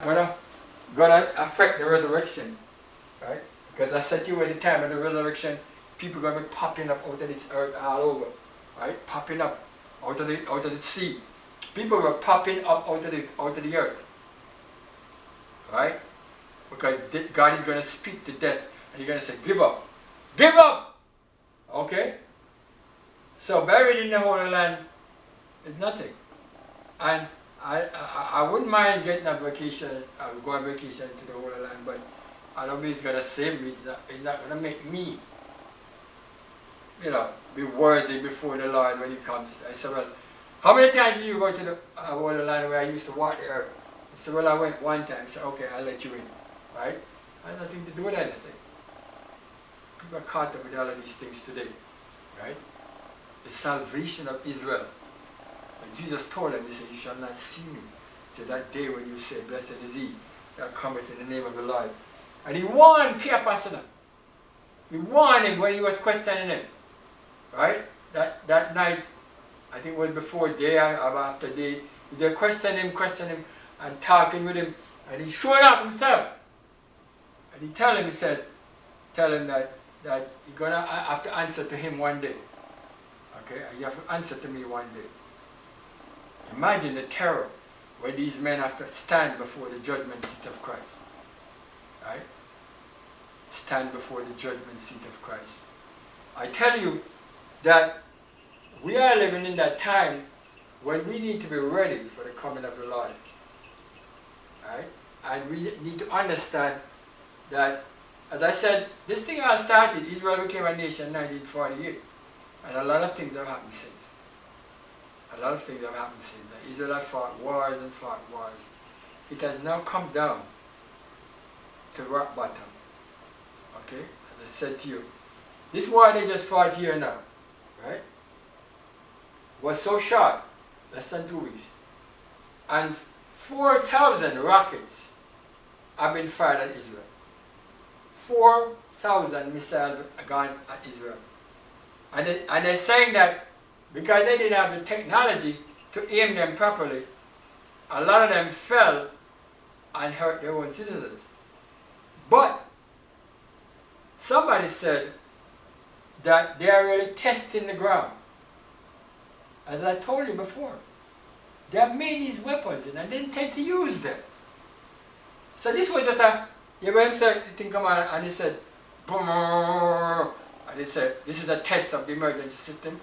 gonna affect the resurrection, right? Because I said to you at the time of the resurrection, people gonna be popping up out of this earth all over, right? Popping up out of the sea. People were popping up out of the earth, right? Because God is gonna speak to death, and He's gonna say, "Give up, give up." Okay. So buried in the Holy Land is nothing, and I wouldn't mind getting a vacation, go on vacation to the Holy Land, but I don't think it's going to save me. It's not going to make me, be worthy before the Lord when He comes. I said, well, how many times did you go to the Holy Land where I used to walk there? I said, well, I went one time. I said, okay, I'll let you in, right? I had nothing to do with anything. People are caught up with all of these things today, right? The salvation of Israel. And Jesus told them, He said, "You shall not see me till that day when you say, Blessed is he that cometh in the name of the Lord." And He warned Caiaphas. He warned him when he was questioning him. Right? That night, I think it was before day or after day, they questioned him, and talking with him. And He showed up Himself. And He tell him that you're going to have to answer to Him one day. Okay? You have to answer to me one day. Imagine the terror when these men have to stand before the judgment seat of Christ. Right? Stand before the judgment seat of Christ. I tell you that we are living in that time when we need to be ready for the coming of the Lord. Right? And we need to understand that, as I said, this thing all started, Israel became a nation in 1948. And a lot of things have happened since. A lot of things have happened since. Israel has fought wars and fought wars. It has now come down to rock bottom. Okay? As I said to you, this war they just fought here now, right, was so short, less than 2 weeks. And 4,000 rockets have been fired at Israel. 4,000 missiles have gone at Israel. And they're saying that because they didn't have the technology to aim them properly, a lot of them fell and hurt their own citizens. But somebody said that they are really testing the ground. As I told you before, they have made these weapons and they intend to use them. So this was just you heard him say, the thing come on, and he said, boom, and he said, this is a test of the emergency system.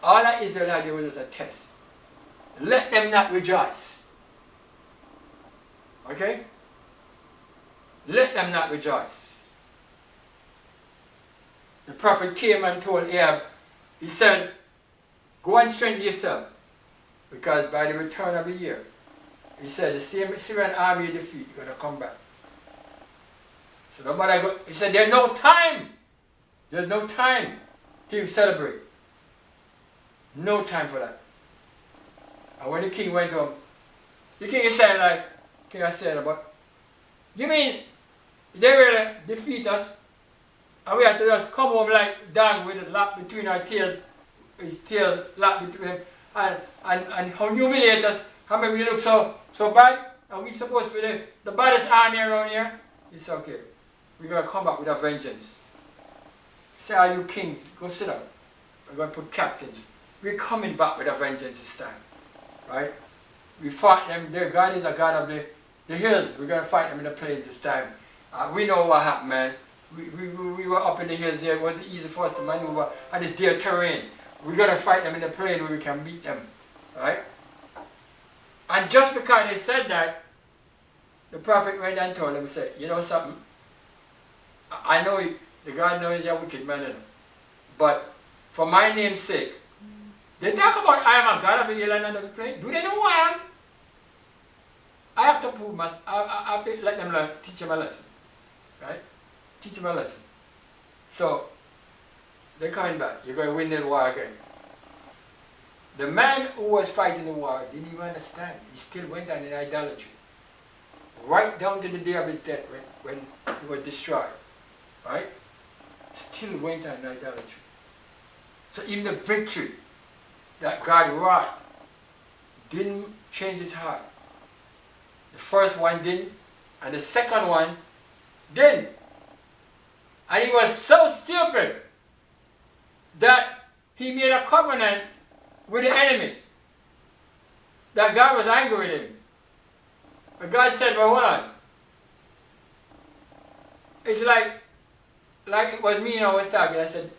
All that Israel had was just a test. Let them not rejoice. Okay? Let them not rejoice. The prophet came and told Ahab, he said, go and strengthen yourself, because by the return of the year, he said, the same Syrian army you defeat, you're going to come back. So nobody go, he said, there's no time. There's no time to celebrate. No time for that. And when the king went home, the king said, like King I said, but you mean they will defeat us and we have to just come home like dog with a lap between our tails, his tail lap between him, and humiliate us, how maybe we look so bad, and we supposed to be the baddest army around here? It's okay. We're going to come back with a vengeance. Say, are you kings? Go sit down. We're going to put captains. We're coming back with a vengeance this time. Right? We fought them. Their God is a God of the hills. We're going to fight them in the plains this time. We know what happened, man. We were up in the hills there. It wasn't easy for us to maneuver. And it's their terrain. We're going to fight them in the plain where we can beat them. Right? And just because they said that, the prophet went and told them, said, you know something? I know the God knows you're a wicked man, but for my name's sake, they talk about I am a God of the hill and of the plain. Do they know who I am? I have to prove I have to let them learn, teach them a lesson. Right? Teach them a lesson. So, they're coming back. You're going to win the war again. The man who was fighting the war didn't even understand. He still went on in idolatry. Right down to the day of his death when he was destroyed. Right? Still went on in idolatry. So even the victory that God wrought didn't change his heart. The first one didn't, and the second one didn't. And he was so stupid that he made a covenant with the enemy, that God was angry with him. But God said, well, hold on. It's like it was me and I was talking. I said,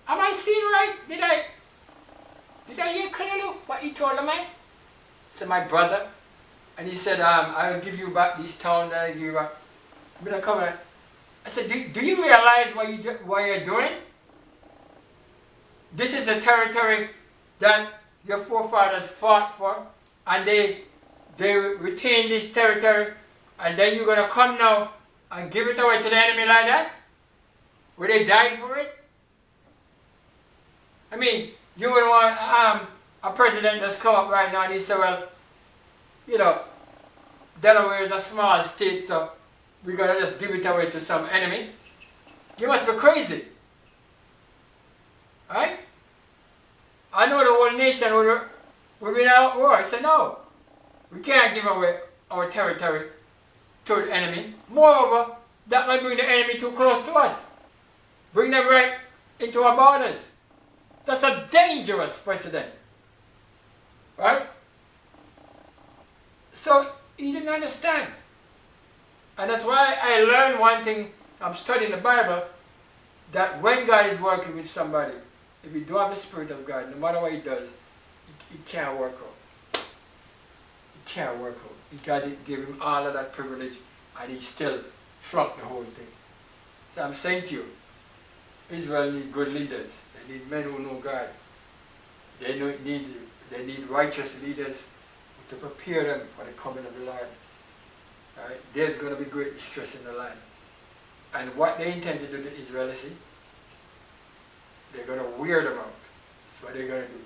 am I seeing right? Did I hear clearly what he told the man? I said, my brother. And he said, I will give you back these towns that I give you back. I'm going to come in. I said, do you realize what you're doing? This is a territory that your forefathers fought for, and they retained this territory, and then you're going to come now and give it away to the enemy like that? Where they died for it? I mean, you would want a president that's come up right now and he said, well, you know, Delaware is a small state, so we're going to just give it away to some enemy. You must be crazy. Right? I know the whole nation would be at war. I said, no, we can't give away our territory to the enemy. Moreover, that might bring the enemy too close to us. Bring them right into our borders. That's a dangerous precedent. Right? So he didn't understand. And that's why I learned one thing. I'm studying the Bible, that when God is working with somebody, if you don't have the Spirit of God, no matter what he does, it can't work out. It can't work out. God gave him all of that privilege, and he still flunked the whole thing. So I'm saying to you, Israel needs good leaders. They need men who know God. They need righteous leaders to prepare them for the coming of the Lord. Right? There's going to be great distress in the land. And what they intend to do to Israel, see, they're going to wear them out. That's what they're going to do.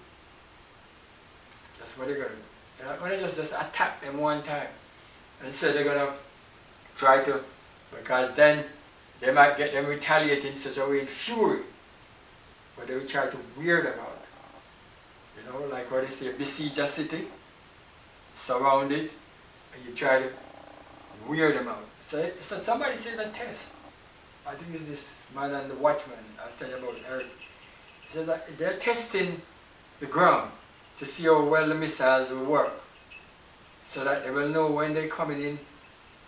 That's what they're going to do. They're not going to just attack them one time. And so they're going to try to, because then they might get them retaliating in such a way in fury. But they will try to wear them out. You know, like what they say, besiege a city, surround it, and you try to wear them out. So somebody says a test. I think it's this man and the watchman I was telling you about Eric. He says that they're testing the ground to see how well the missiles will work, so that they will know when they're coming in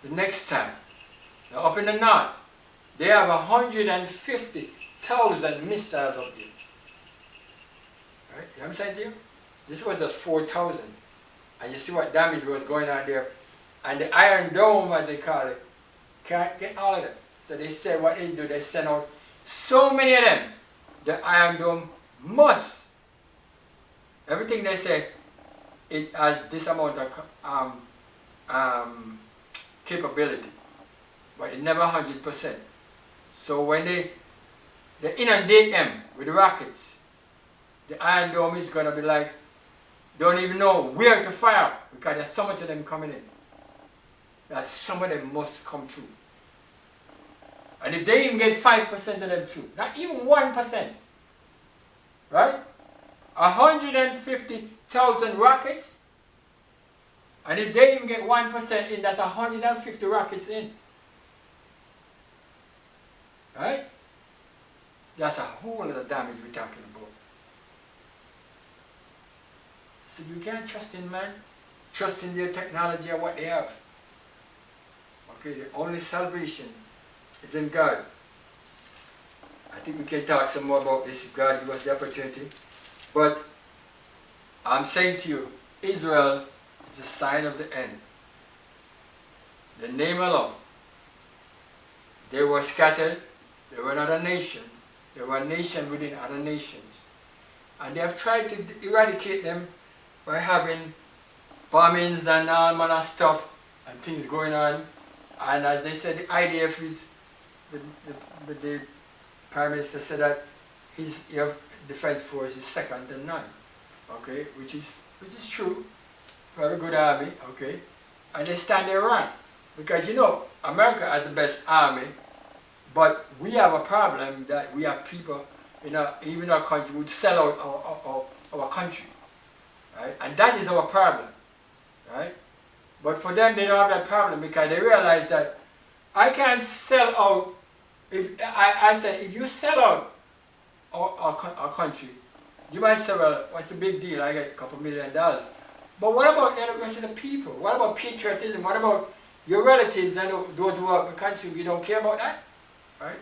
the next time. Now up in the north, they have 150,000 missiles up there. Right? You know what I'm saying to you? This was just 4,000. And you see what damage was going on there. And the Iron Dome, as they call it, can't get all of it. So they say what they do, they send out so many of them. The Iron Dome must. Everything they say, it has this amount of capability. But it never 100%. So when they inundate them with rockets, the Iron Dome is going to be like, don't even know where to fire, because there's so much of them coming in. That some of them must come true. And if they even get 5% of them true, not even 1%, right? 150,000 rockets, and if they even get 1% in, that's 150 rockets in. Right? That's a whole lot of damage we're talking about. So you can't trust in man, trust in their technology or what they have. Okay, the only salvation is in God. I think we can talk some more about this if God gives us the opportunity. But I'm saying to you, Israel is a sign of the end. The name alone. They were scattered. They were not a nation. They were a nation within other nations. And they have tried to eradicate them by having bombings and all manner of stuff and things going on. And as they said, the IDF is, the Prime Minister said that his defense force is second to none. Okay, which is true. We have a good army, okay, and they stand their right. Because you know, America has the best army, but we have a problem that we have people, even our country would sell out our country, right? And that is our problem, right? But for them, they don't have that problem because they realize that I can't sell out. If I said, if you sell out our country, you might say, well, what's the big deal? I get a couple $1 million. But what about the rest of the people? What about patriotism? What about your relatives and those who are the country? You don't care about that, right?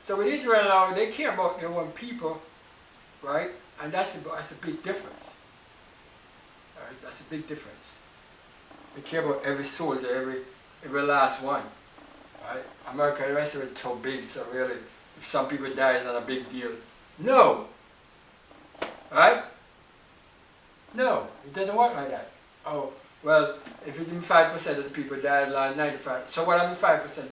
So with Israel now, they care about their own people, right? And that's a big difference. Right? That's a big difference. They care about every soldier, every last one. Right? America, the rest of it is so big, so really, if some people die, it's not a big deal. No! Right? No, it doesn't work like that. Oh, well, if even 5% of the people died, like 95%, so what happened to 5%?